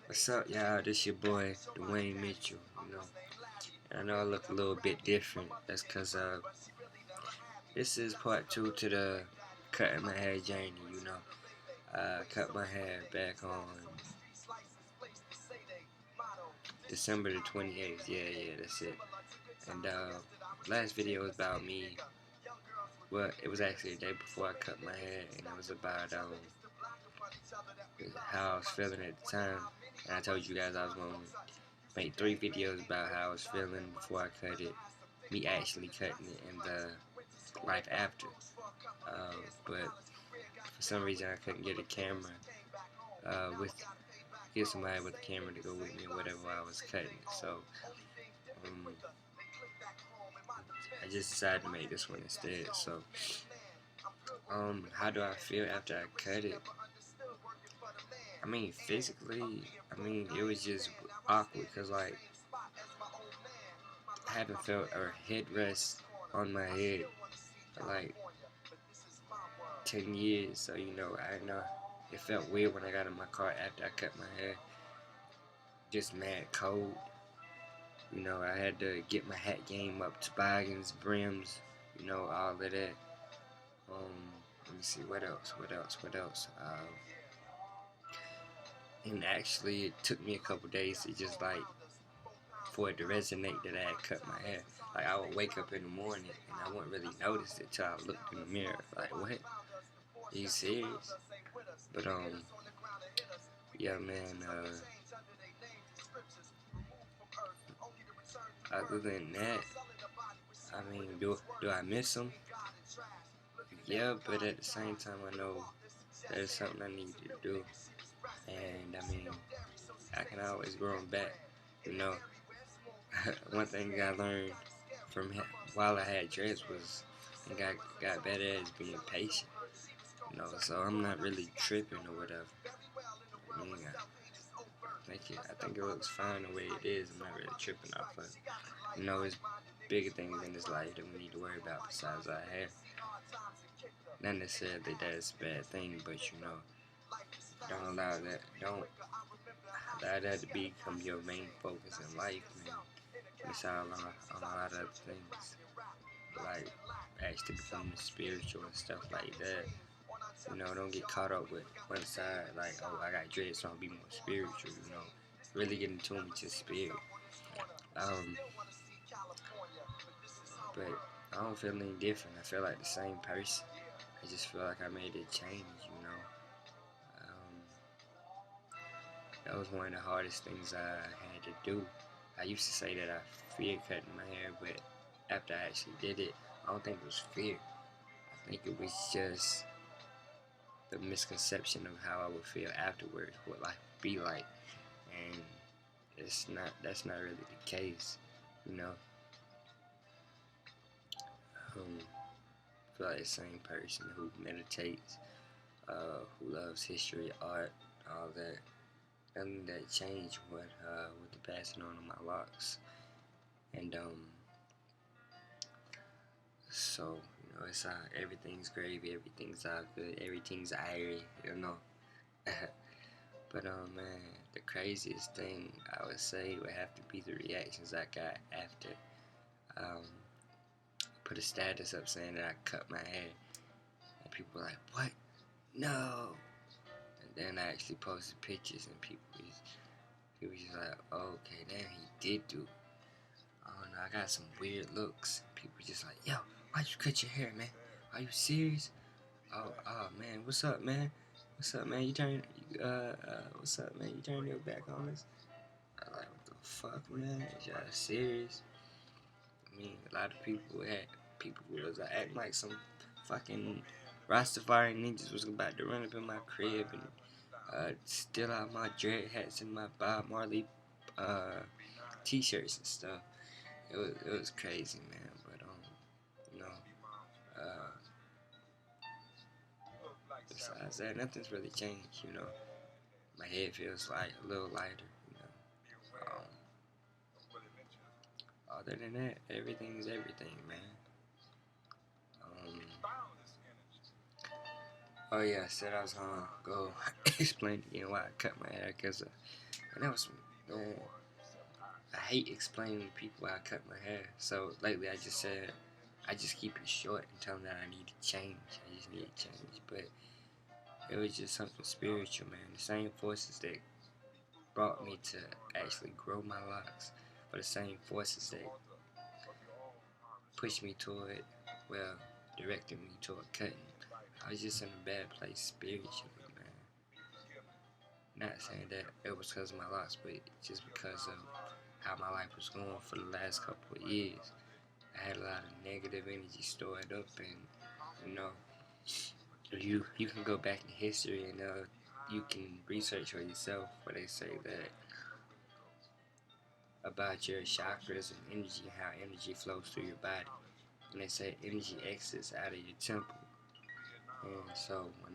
What's up, y'all? This your boy, Dwayne Mitchell, And I know I look a little bit different. That's because this is part 2 to the cutting my hair journey, I cut my hair back on December the 28th. Yeah, that's it. And last video was about me. Well, it was actually a day before I cut my hair, and it was about how I was feeling at the time. And I told you guys I was going to make 3 videos about how I was feeling before I cut it, me actually cutting it, and the life after. But for some reason I couldn't get a camera get somebody with a camera to go with me or whatever I was cutting. So um, I just decided to make this one instead. So how do I feel after I cut it? I mean, physically, it was just awkward because like I haven't felt a headrest on my head for like 10 years. So I know it felt weird when I got in my car after I cut my hair. Just mad cold. I had to get my hat game up, toboggans, brims, all of that. Let me see, what else? And actually, it took me a couple days to just like, for it to resonate that I had cut my hair. Like, I would wake up in the morning and I wouldn't really notice it till I looked in the mirror. Like, what? Are you serious? But, yeah, man, other than that, do I miss them? Yeah, but at the same time, I know that is something I need to do. And I can always grow them back. You know, one thing I learned from while I had dreads was I got better at being patient. So I'm not really tripping or whatever. I think it looks fine the way it is. I'm not really tripping off of it. It's bigger things in this life that we need to worry about besides our hair. Not necessarily that it's a bad thing, but don't allow that to become your main focus in life, man. Miss out on a lot of other things, like actually becoming spiritual and stuff like that. Don't get caught up with one side, like, oh, I got dreads, so I'll be more spiritual. Really get in tune with your spirit. But I don't feel any different. I feel like the same person. I just feel like I made a change. That was one of the hardest things I had to do. I used to say that I feared cutting my hair, but after I actually did it, I don't think it was fear. I think it was just the misconception of how I would feel afterwards, what life would be like, and that's not really the case, you know. I feel like the same person who meditates, who loves history, art, all that. Nothing that changed with the passing on of my locks, and so it's everything's gravy, everything's all good, everything's airy. But man, the craziest thing I would say would have to be the reactions I got after um, put a status up saying that I cut my hair, and people were like, "What? No!" And then I actually posted pictures, and people was just like, "Oh, okay, damn, he did do." Oh no, I got some weird looks. People just like, "Yo, why'd you cut your hair, man? Are you serious?" Oh man, what's up, man? What's up, man? What's up, man? You turn your back on us? I'm like, what the fuck, man? Is y'all serious? A lot of people was acting like some fucking Rastafari ninjas was about to run up in my crib and steal out my dread hats and my Bob Marley t-shirts and stuff. It was crazy, man. But you know, uh, besides that, nothing's really changed. My head feels like a little lighter. Other than that, everything's everything, man. Um, Oh yeah, I said I was gonna go explain again why I cut my hair, cause and that was man, I hate explaining to people why I cut my hair. So lately I just said I just keep it short and tell them that I need to change. I just need to change, but it was just something spiritual, man. The same forces that brought me to actually grow my locks, but the same forces that pushed me toward, well, directed me toward cutting. I was just in a bad place spiritually, man. Not saying that it was because of my loss, but just because of how my life was going for the last couple of years. I had a lot of negative energy stored up, and you know, you can go back in history and you can research for yourself where they say that about your chakras and energy, how energy flows through your body. And they say energy exits out of your temple. And so when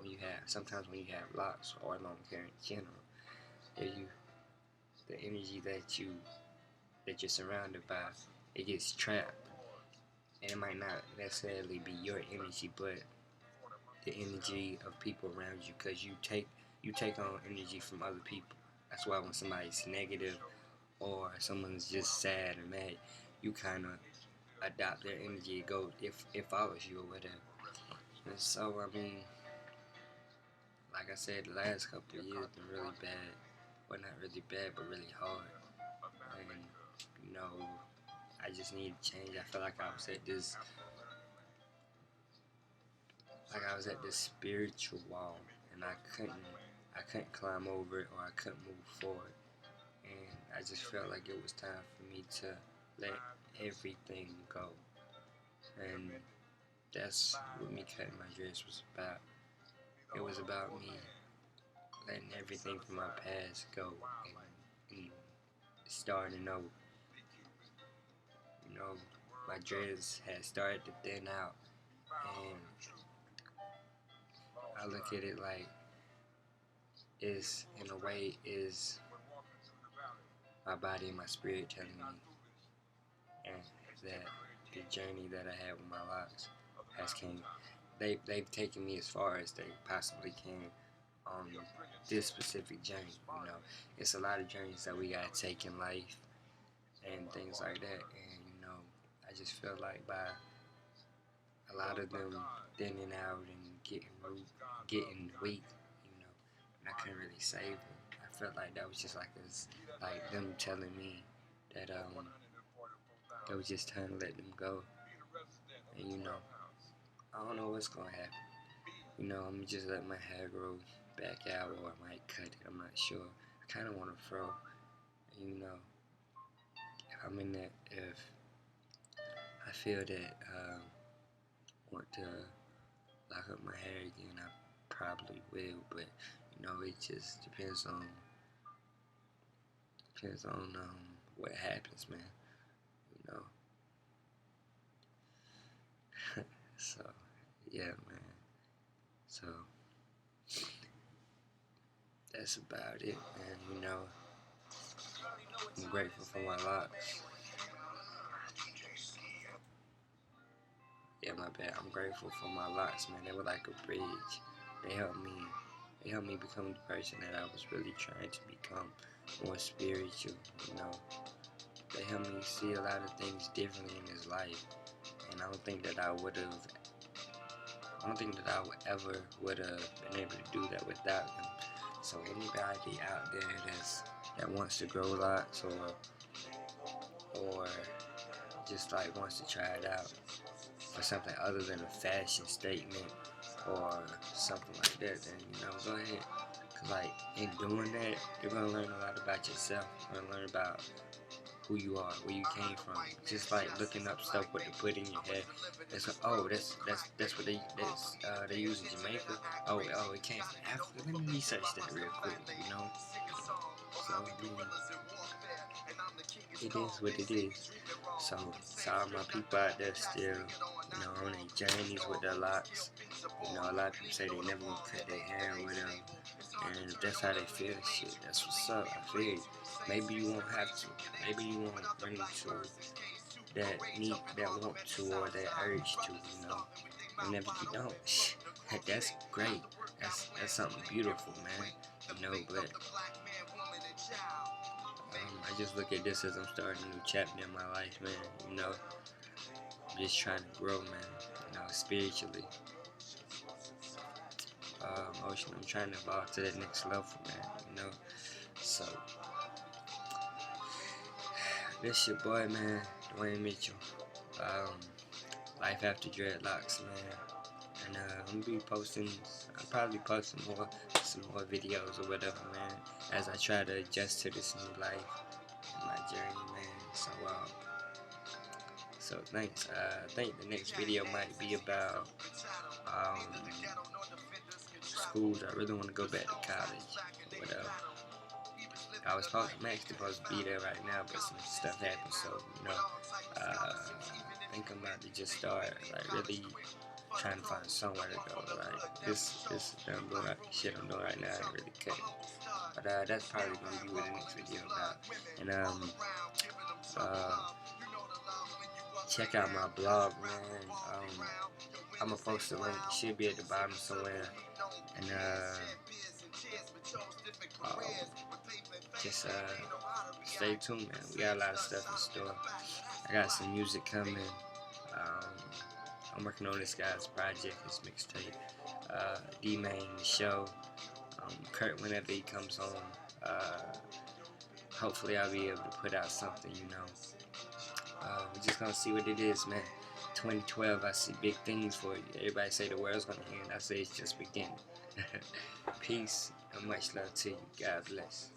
you have sometimes when you have locks or long hair in general, you the energy that you're surrounded by, it gets trapped. And it might not necessarily be your energy, but the energy of people around you, because you take on energy from other people. That's why when somebody's negative or someone's just sad or mad, you kind of adopt their energy. If it follows you or whatever. And so I mean, like I said, the last couple of years been really bad. Well, not really bad, but really hard. And you know, I just need to change. I feel like I was at this spiritual wall, and I couldn't climb over it, or I couldn't move forward. And I just felt like it was time for me to let everything go. And that's what me cutting my dress was about. It was about me letting everything from my past go and starting over. You know, my dreads had started to thin out, and I look at it like is in a way is my body and my spirit telling me, and that the journey that I had with my locks has came. They've taken me as far as they possibly can on this specific journey. You know, it's a lot of journeys that we gotta take in life and things like that. And you know, I just feel like by a lot of them thinning out and getting weak, you know, and I couldn't really save them. I felt like that was just like them telling me that it was just time to let them go. And you know, I don't know what's gonna happen. You know, I'm just let my hair grow back out, or I might cut it. I'm not sure. I kind of want to fro. And, you know, if I'm in that, if I feel that want to lock up my hair again, I probably will. But you know, it just depends on what happens, man. You know. So yeah, man. So that's about it, man. You know, I'm grateful for my locks. Yeah, my bad. I'm grateful for my locks, man. They were like a bridge. They helped me. They helped me become the person that I was really trying to become, more spiritual. You know, they helped me see a lot of things differently in this life, and I don't think that I would have. I don't think that I would ever would have been able to do that without them. So anybody out there that wants to grow locks, or just like wants to try it out for something other than a fashion statement or something like that, then you know, go ahead. Cause like in doing that, you're gonna learn a lot about yourself. You're gonna learn about who you are, where you came from. Just like looking up stuff what to put in your head. It's like, oh, that's what they use in Jamaica. Oh, it came from Africa. Let me research that real quick. You know. So I mean, it is what it is. So, all my people out there still, you know, on their journeys with their locks. You know, a lot of people say they never gonna cut their hair or whatever. And if that's how they feel, shit, that's what's up. I feel you. Maybe you won't have to. Maybe you won't run into that want to, or that urge to, you know. And if you don't, That's great. That's something beautiful, man. You know, but I just look at this as I'm starting a new chapter in my life, man. You know, I'm just trying to grow, man. You know, spiritually, emotionally. I'm trying to evolve to the next level, man. You know, so this your boy, man, Dwayne Mitchell. Um, Life After Dreadlocks, man. And I'm gonna be posting. I'll probably post some more videos or whatever, man, as I try to adjust to this new life and my journey, man. So thanks. I think the next video might be about schools. I really want to go back to college or whatever. I'm actually supposed to be there right now, but some stuff happened, so you know, I think I'm about to just start like really trying to find somewhere to go. Like this that I'm doing, shit I'm doing right now ain't really cutting. But that's probably gonna be what the next video about. And check out my blog, man. I'm gonna post the link. It should be at the bottom somewhere. And just stay tuned, man. We got a lot of stuff in store. I got some music coming. I'm working on this guy's project, his mixtape. D-Main, the show. Kurt, whenever he comes on. Hopefully I'll be able to put out something, you know. We're just gonna see what it is, man. 2012, I see big things for you. Everybody say the world's gonna hear, and I say it's just beginning. Peace and much love to you. God bless.